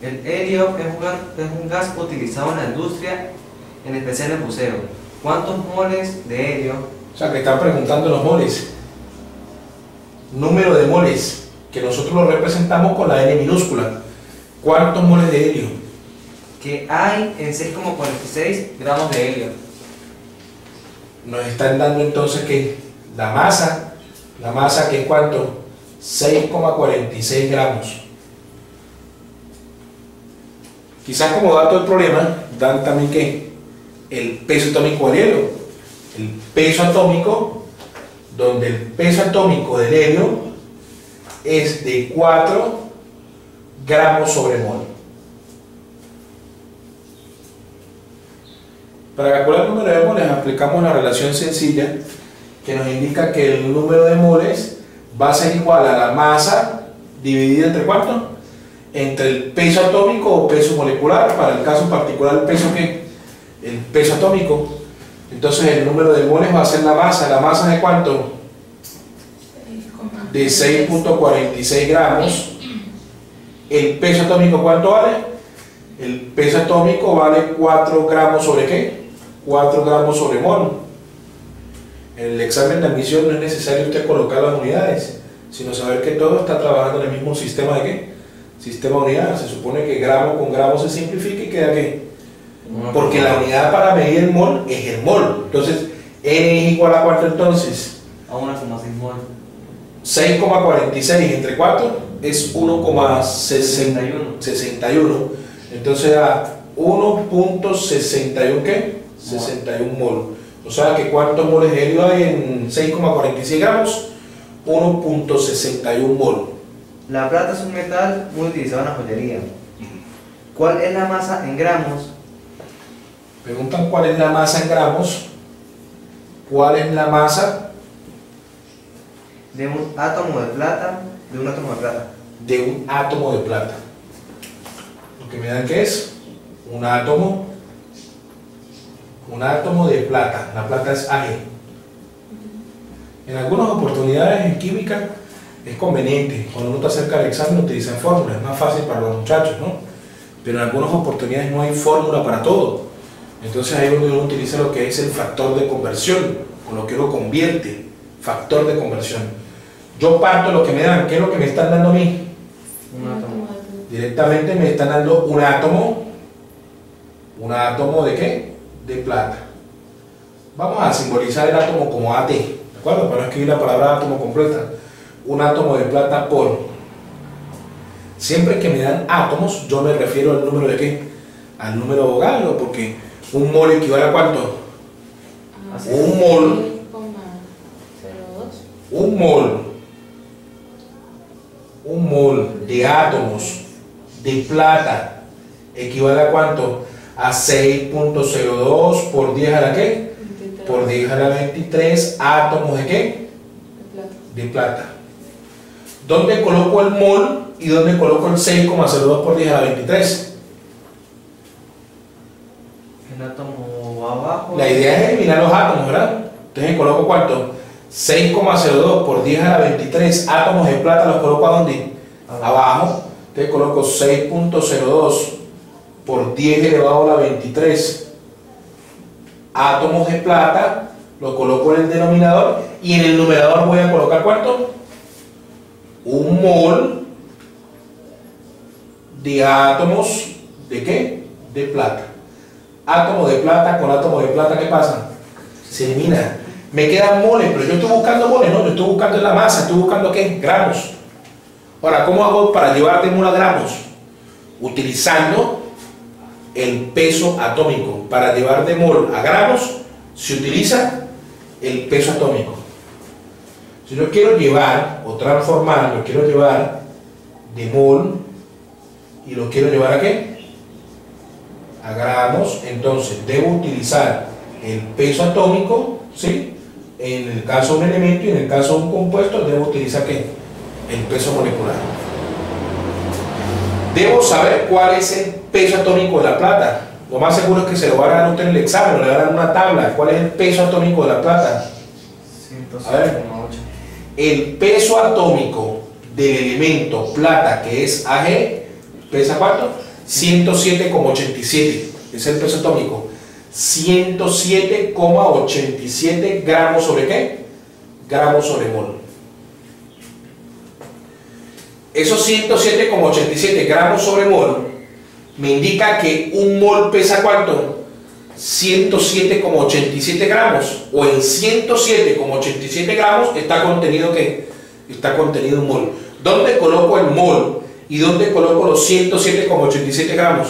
El helio es un gas utilizado en la industria, en especial en buceo. ¿Cuántos moles de helio? O sea, que están preguntando los moles. Número de moles, que nosotros lo representamos con la N minúscula. ¿Cuántos moles de helio? Que hay en 6,46 gramos de helio. Nos están dando entonces que la masa que es ¿cuánto? 6,46 gramos. Quizás como dato del problema, dan también que el peso atómico del helio. El peso atómico, donde el peso atómico del helio es de 4 gramos sobre mol. Para calcular el número de moles aplicamos una relación sencilla que nos indica que el número de moles va a ser igual a la masa dividida entre ¿cuánto? Entre el peso atómico o peso molecular. Para el caso particular, el peso ¿qué? El peso atómico. Entonces el número de moles va a ser la masa de ¿cuánto? De 6,46 gramos. El peso atómico ¿cuánto vale? El peso atómico vale 4 gramos sobre ¿qué? 4 gramos sobre mol. En el examen de admisión no es necesario usted colocar las unidades, sino saber que todo está trabajando en el mismo sistema de ¿qué? Sistema unidad. Se supone que gramo con gramo se simplifica y queda ¿qué? Porque la unidad para medir el mol es el mol. Entonces, N es igual a ¿cuánto entonces? A 1,6 mol. 6,46 entre 4 es 1,61. Entonces da 1,61 ¿qué? 61 mol. O sea que ¿cuántos moles de helio hay en 6,46 gramos? 1,61 mol. La plata es un metal muy utilizado en la joyería. ¿Cuál es la masa en gramos? Preguntan cuál es la masa en gramos. ¿Cuál es la masa De un átomo de plata. De un átomo de plata. de un átomo de plata? Lo que me dan que es un átomo de plata. La plata es Ag. En algunas oportunidades en química es conveniente, cuando uno está cerca del examen, utilizar fórmulas, es más fácil para los muchachos, ¿no? Pero en algunas oportunidades no hay fórmula para todo. Entonces ahí es donde uno utiliza lo que es el factor de conversión, con lo que uno convierte, factor de conversión. Yo parto lo que me dan. ¿Qué es lo que me están dando a mí? Un átomo. Directamente me están dando un átomo ¿de qué? De plata. Vamos a simbolizar el átomo como AT, ¿de acuerdo? Para no escribir la palabra átomo completa. Un átomo de plata por. Siempre que me dan átomos, yo me refiero al número de qué? Al número Avogadro, porque un mol equivale a ¿cuánto? Un mol de átomos de plata equivale a ¿cuánto? A 6,02 por 10 a la ¿qué? Por 10 a la 23 átomos de ¿qué? De plata. ¿Dónde coloco el mol y dónde coloco el 6,02 por 10 a la 23? El átomo abajo. La idea es eliminar los átomos, ¿verdad? Entonces coloco ¿cuánto? 6,02 por 10 a la 23 átomos de plata, los coloco ¿a dónde? Abajo. Entonces coloco 6,02 por 10 elevado a la 23 átomos de plata, lo coloco en el denominador y en el numerador voy a colocar ¿cuánto? Un mol de átomos ¿de qué? De plata. Átomo de plata con átomo de plata, ¿qué pasa? Se elimina. Me quedan moles, pero yo estoy buscando moles, no, yo estoy buscando la masa, estoy buscando ¿qué? Gramos. Ahora, ¿cómo hago para llevar de mol a gramos? Utilizando el peso atómico. Para llevar de mol a gramos se utiliza el peso atómico. Si yo quiero llevar o transformar, lo quiero llevar de mol y lo quiero llevar ¿a qué? A gramos, entonces debo utilizar el peso atómico, ¿sí? En el caso de un elemento y en el caso de un compuesto debo utilizar ¿qué? El peso molecular. Debo saber cuál es el peso atómico de la plata. Lo más seguro es que se lo van a dar a usted en el examen, le van a dar una tabla. ¿Cuál es el peso atómico de la plata? 107,8. El peso atómico del elemento plata, que es Ag, ¿pesa cuánto? 107,87. Ese es el peso atómico. 107,87 gramos sobre qué? Gramos sobre mol. Esos 107,87 gramos sobre mol me indica que un mol pesa ¿cuánto? 107,87 gramos. O en 107,87 gramos está contenido ¿qué? Está contenido un mol. ¿Dónde coloco el mol y dónde coloco los 107,87 gramos?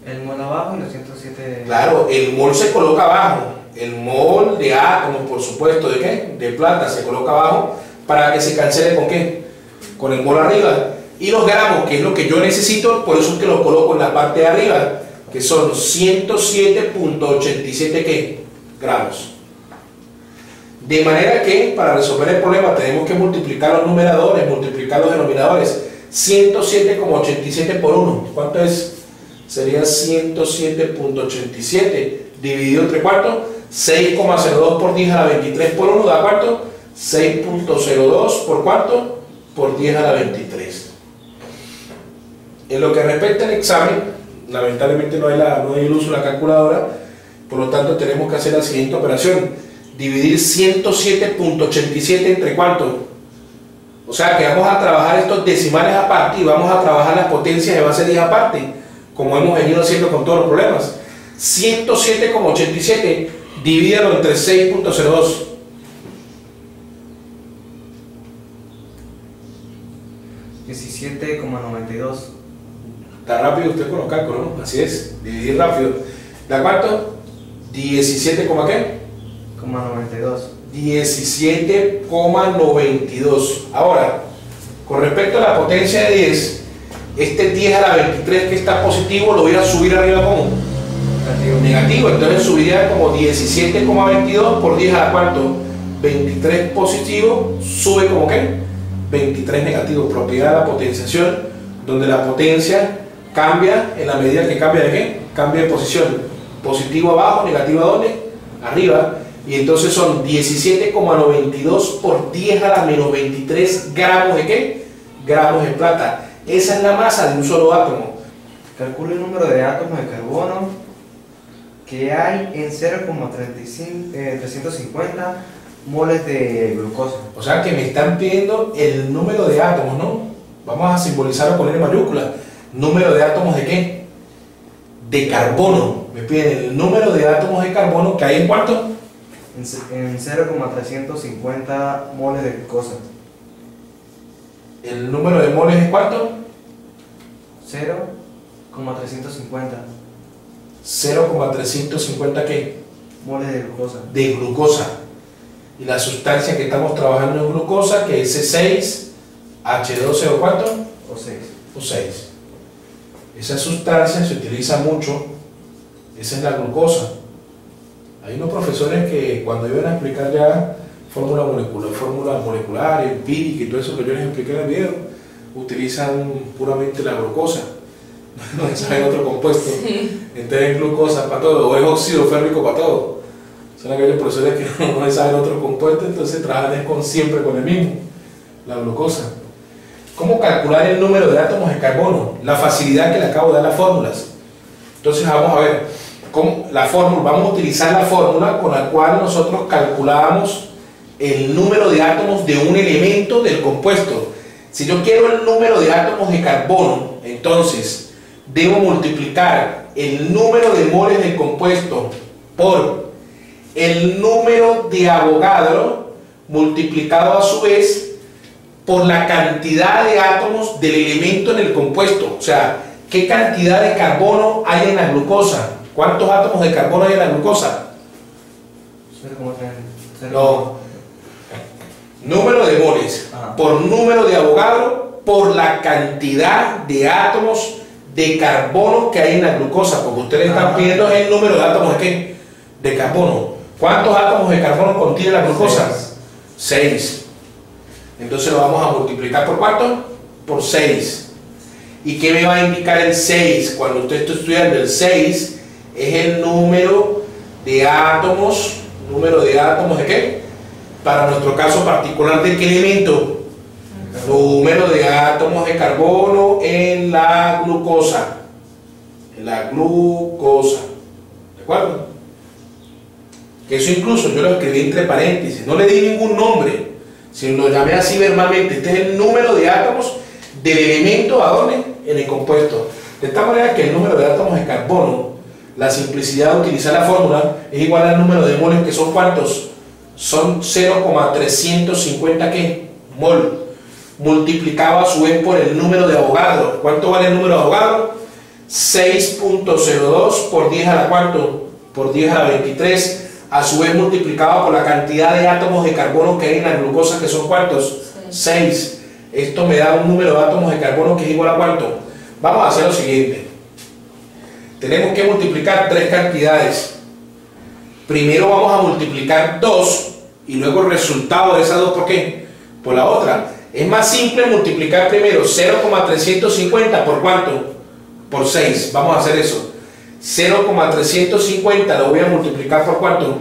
El mol abajo y los 107. Claro, el mol se coloca abajo. El mol de átomos, por supuesto, ¿de qué? De plata se coloca abajo para que se cancele ¿con qué? Con el mol arriba. Y los gramos, que es lo que yo necesito, por eso es que los coloco en la parte de arriba, que son 107,87 ¿qué? Gramos. De manera que para resolver el problema tenemos que multiplicar los numeradores, multiplicar los denominadores. 107,87 por 1, ¿cuánto es? Sería 107,87 dividido entre cuánto? 6,02 por 10 a la 23 por 1 da cuánto? 6,02 por cuánto? Por 10 a la 23. En lo que respecta al examen, lamentablemente no hay el uso de la calculadora, por lo tanto tenemos que hacer la siguiente operación: dividir 107,87 entre cuánto. O sea que vamos a trabajar estos decimales aparte y vamos a trabajar las potencias de base 10 aparte, como hemos venido haciendo con todos los problemas. 107,87 divídalo entre 6,02. $17,92. Está rápido usted con los cálculos, ¿no? Así es, dividir rápido. ¿Da cuánto? 17, ¿qué? 92. 17,92. Ahora, con respecto a la potencia de 10, este 10 a la 23 que está positivo lo voy a subir arriba como negativo. Entonces subiría como 17,22 por 10 a la cuánto? 23 positivo, sube como ¿qué? 23 negativo. Propiedad de la potenciación, donde la potencia cambia en la medida que cambia de qué? Cambia de posición. Positivo abajo, negativo a dónde? Arriba. Y entonces son 17,92 por 10 a la menos 23 gramos de qué? Gramos de plata. Esa es la masa de un solo átomo. Calcula el número de átomos de carbono que hay en 0,350 moles de glucosa. O sea que me están pidiendo el número de átomos, ¿no? Vamos a simbolizarlo con N mayúscula. ¿Número de átomos de qué? De carbono. Me piden el número de átomos de carbono que hay en cuánto? En 0,350 moles de glucosa. ¿El número de moles es cuánto? 0,350. 0,350 ¿qué? Moles de glucosa. De glucosa. Y la sustancia que estamos trabajando es glucosa, que es C6H12 o cuánto? O 6. O 6. Esa sustancia se utiliza mucho. Esa es la glucosa. Hay unos profesores que cuando iban a explicar ya fórmula molecular, empírica y todo eso que yo les expliqué en el video, utilizan puramente la glucosa. No saben otro compuesto. Entonces es glucosa para todo, o es óxido férrico para todo. Son aquellos profesores que no saben otro compuesto, entonces trabajan siempre con el mismo, la glucosa. ¿Cómo calcular el número de átomos de carbono? La facilidad que le acabo de dar las fórmulas. Entonces vamos a ver cómo la fórmula, vamos a utilizar la fórmula con la cual nosotros calculábamos el número de átomos de un elemento del compuesto. Si yo quiero el número de átomos de carbono, entonces debo multiplicar el número de moles del compuesto por el número de Avogadro multiplicado a su vez por la cantidad de átomos del elemento en el compuesto. O sea, ¿qué cantidad de carbono hay en la glucosa? ¿Cuántos átomos de carbono hay en la glucosa? 0,3. No. Número de moles por número de Avogadro por la cantidad de átomos de carbono que hay en la glucosa, porque ustedes están pidiendo el número de átomos de qué? De carbono. ¿Cuántos átomos de carbono contiene la glucosa? 6. Entonces lo vamos a multiplicar por ¿cuánto? Por 6. ¿Y qué me va a indicar el 6? Cuando usted está estudiando el 6 es el número de átomos. ¿Número de átomos de qué? Para nuestro caso particular, ¿de qué elemento? Número de átomos de carbono en la glucosa. la glucosa. ¿De acuerdo? Que eso incluso yo lo escribí entre paréntesis, no le di ningún nombre, sino lo llamé así verbalmente. Este es el número de átomos del elemento ¿a dónde? En el compuesto. De tal manera que el número de átomos de carbono, la simplicidad de utilizar la fórmula, es igual al número de moles, que son ¿cuántos? Son 0,350 ¿qué? Mol, multiplicado a su vez por el número de Avogadro. ¿Cuánto vale el número de Avogadro? 6.02 por 10 a la ¿cuánto? Por 10 a la 23, a su vez multiplicado por la cantidad de átomos de carbono que hay en la glucosa, que son ¿cuántos? 6. Esto me da un número de átomos de carbono que es igual a ¿cuánto? Vamos a hacer lo siguiente. Tenemos que multiplicar tres cantidades. Primero vamos a multiplicar 2 y luego el resultado de esas dos, ¿por qué? Por la otra. Es más simple multiplicar primero 0,350 por ¿cuánto? Por 6. Vamos a hacer eso. 0,350 lo voy a multiplicar por ¿cuánto?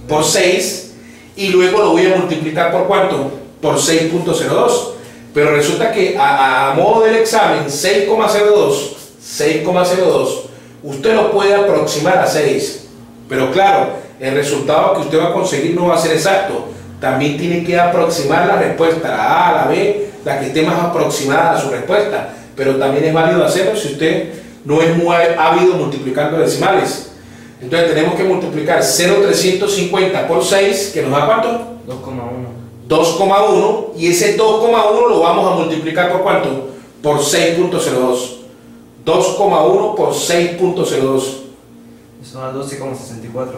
Por 6. Y luego lo voy a multiplicar por ¿cuánto? Por 6.02. Pero resulta que a modo del examen 6,02 usted lo puede aproximar a 6. Pero claro, el resultado que usted va a conseguir no va a ser exacto. También tiene que aproximar la respuesta, la A, la B, la que esté más aproximada a su respuesta. Pero también es válido hacerlo si usted no es muy ávido multiplicando decimales. Entonces tenemos que multiplicar 0,350 por 6, que nos da ¿cuánto? 2,1. 2,1, y ese 2,1 lo vamos a multiplicar por ¿cuánto? Por 6.02. 2,1 por 6.02. Eso da 12,64.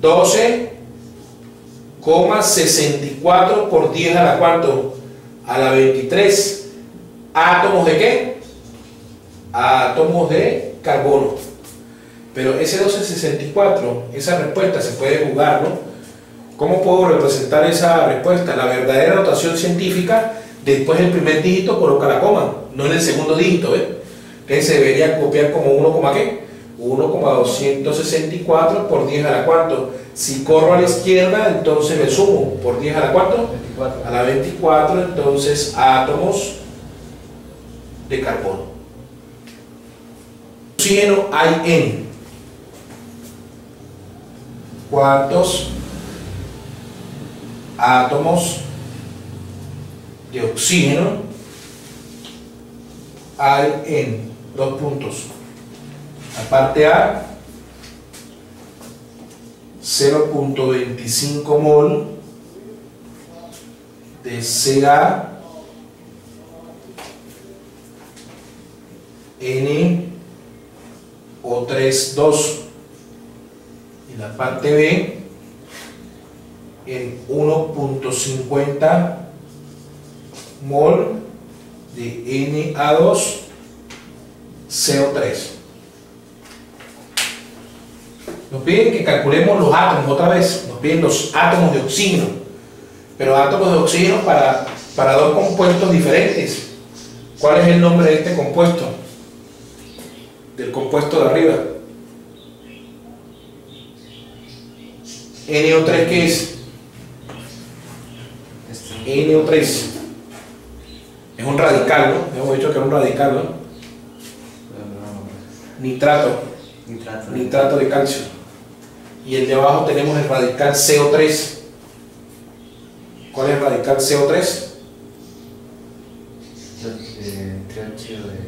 12,64 por 10 a la ¿cuánto? A la 23. ¿Átomos de qué? Átomos de carbono. Pero ese 12,64, esa respuesta se puede jugar, ¿no? ¿Cómo puedo representar esa respuesta? La verdadera notación científica, después del primer dígito coloca la coma, no en el segundo dígito, ¿eh? Entonces se debería copiar como 1, ¿qué? 1,264 por 10 a la ¿cuánto? Si corro a la izquierda, entonces le sumo por 10 a la ¿cuánto? 24. A la 24, entonces átomos de carbono. Oxígeno hay en ¿cuántos átomos de oxígeno hay en? Dos puntos. La parte A, 0.25 mol de Ca NO3,2, y la parte B en 1.50 mol de Na2CO3. Nos piden que calculemos los átomos otra vez, nos piden los átomos de oxígeno, pero átomos de oxígeno para dos compuestos diferentes. ¿Cuál es el nombre de este compuesto? Del compuesto de arriba. NO3, ¿qué es? NO3 es un radical, ¿no? Hemos dicho que es un radical, ¿no? Nitrato de calcio. Y el de abajo tenemos el radical CO3. ¿Cuál es el radical CO3? Trióxido de...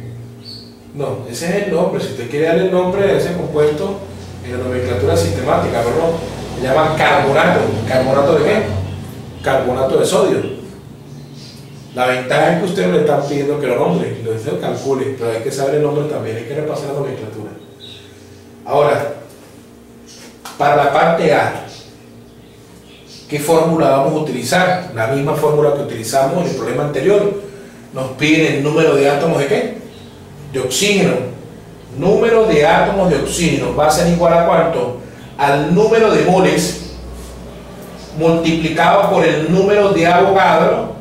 No, ese es el nombre. Si usted quiere darle el nombre a ese compuesto en la nomenclatura sistemática, pero se llama carbonato. ¿Carbonato de qué? Carbonato de sodio. La ventaja es que usted no le están pidiendo que lo nombre, lo calcule, pero hay que saber el nombre también, hay que repasar la nomenclatura. Ahora, para la parte A, ¿qué fórmula vamos a utilizar? La misma fórmula que utilizamos en el problema anterior. Nos piden el número de átomos de ¿qué? De oxígeno. Número de átomos de oxígeno va a ser igual a ¿cuánto? Al número de moles multiplicado por el número de Avogadro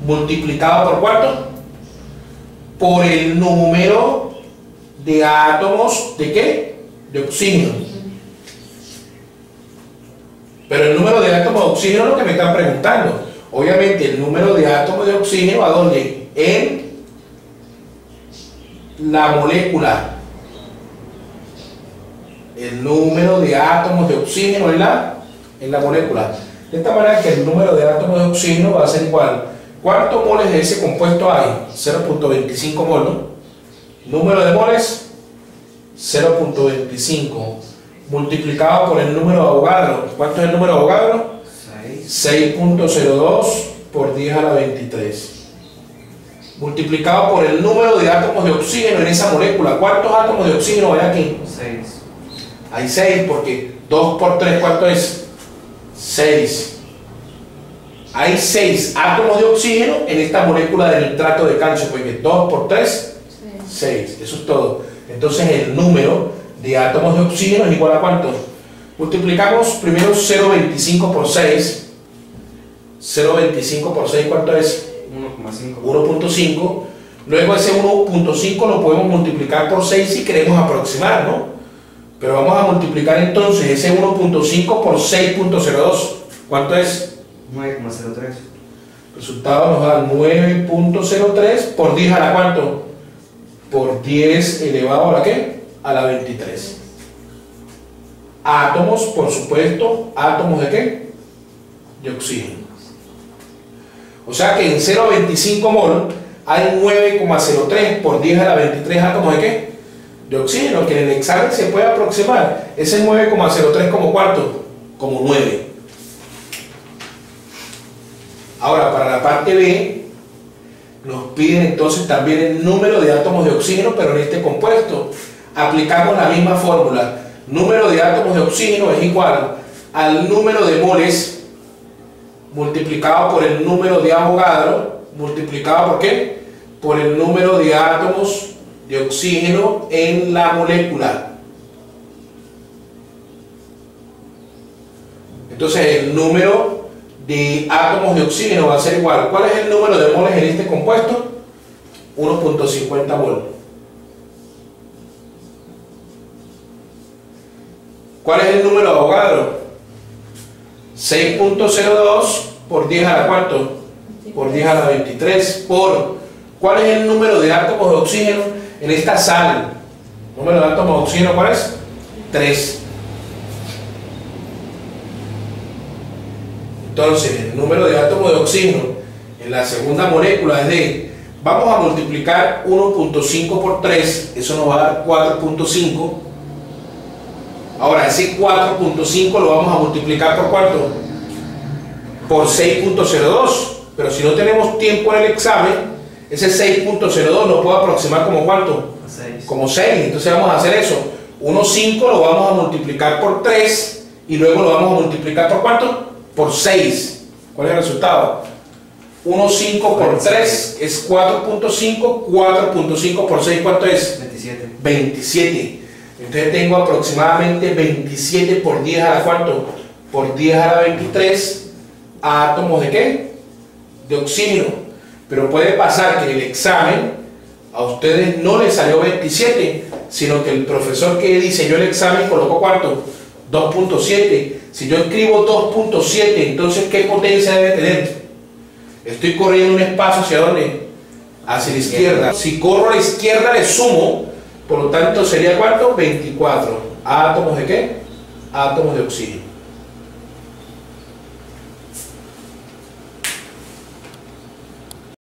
multiplicado por ¿cuánto? Por el número de átomos de ¿qué? De oxígeno. Pero el número de átomos de oxígeno es lo que me están preguntando. Obviamente el número de átomos de oxígeno, ¿a dónde? En la molécula el número de átomos de oxígeno en la molécula. De esta manera que el número de átomos de oxígeno va a ser igual. ¿Cuántos moles de ese compuesto hay? 0.25 mol, ¿no? Número de moles, 0.25 multiplicado por el número de Avogadro. ¿Cuánto es el número de Avogadro? 6.02 por 10 a la 23. Multiplicado por el número de átomos de oxígeno en esa molécula. ¿Cuántos átomos de oxígeno hay aquí? 6. Hay 6 porque 2 por 3, ¿cuánto es? 6. Hay 6 átomos de oxígeno en esta molécula de nitrato de calcio, porque 2 por 3, 6. Eso es todo. Entonces el número de átomos de oxígeno es igual a ¿cuánto? Multiplicamos primero 0.25 por 6. 0.25 por 6, ¿cuánto es? 1,5. 1.5. Luego ese 1.5 lo podemos multiplicar por 6 si queremos aproximar, ¿no? Pero vamos a multiplicar entonces ese 1.5 por 6.02. ¿Cuánto es? 9,03. Resultado nos da 9.03 por 10 a la ¿cuánto? Por 10 elevado a la ¿qué? A la 23. Átomos, por supuesto, átomos de ¿qué? De oxígeno. O sea que en 0.25 mol hay 9,03 por 10 a la 23 átomos de ¿qué? De oxígeno, que en el examen se puede aproximar. Ese 9,03 como ¿cuánto? Como 9. Ahora, para la parte B, nos piden entonces también el número de átomos de oxígeno, pero en este compuesto. Aplicamos la misma fórmula. Número de átomos de oxígeno es igual al número de moles multiplicado por el número de Avogadro, multiplicado ¿por qué? Por el número de átomos de oxígeno en la molécula. Entonces el número de átomos de oxígeno va a ser igual. ¿Cuál es el número de moles en este compuesto? 1.50 mol. ¿Cuál es el número de Avogadro? 6.02 por 10 a la ¿cuánto? Por 10 a la 23 por... ¿Cuál es el número de átomos de oxígeno en esta sal? ¿El número de átomos de oxígeno cuál es? 3. Entonces, el número de átomos de oxígeno en la segunda molécula es de... Vamos a multiplicar 1.5 por 3, eso nos va a dar 4.5. Ahora, ese 4.5 lo vamos a multiplicar por ¿cuánto? Por 6.02. Pero si no tenemos tiempo en el examen, ese 6.02 lo puedo aproximar como ¿cuánto? 6. Como 6. Entonces vamos a hacer eso. 1.5 lo vamos a multiplicar por 3 y luego lo vamos a multiplicar por ¿cuánto? Por 6. ¿Cuál es el resultado? 1.5 por 3 es 4.5. 4.5 por 6, ¿cuánto es? 27. 27. Entonces tengo aproximadamente 27 por 10 a la ¿cuánto? Por 10 a la 23 átomos de ¿qué? De oxígeno. Pero puede pasar que en el examen a ustedes no les salió 27, sino que el profesor que diseñó el examen colocó ¿cuánto? 2.7. Si yo escribo 2.7, entonces ¿qué potencia debe tener? Estoy corriendo un espacio ¿hacia dónde? Hacia la izquierda. Si corro a la izquierda le sumo. Por lo tanto, sería ¿cuánto? 24. ¿Átomos de qué? Átomos de oxígeno.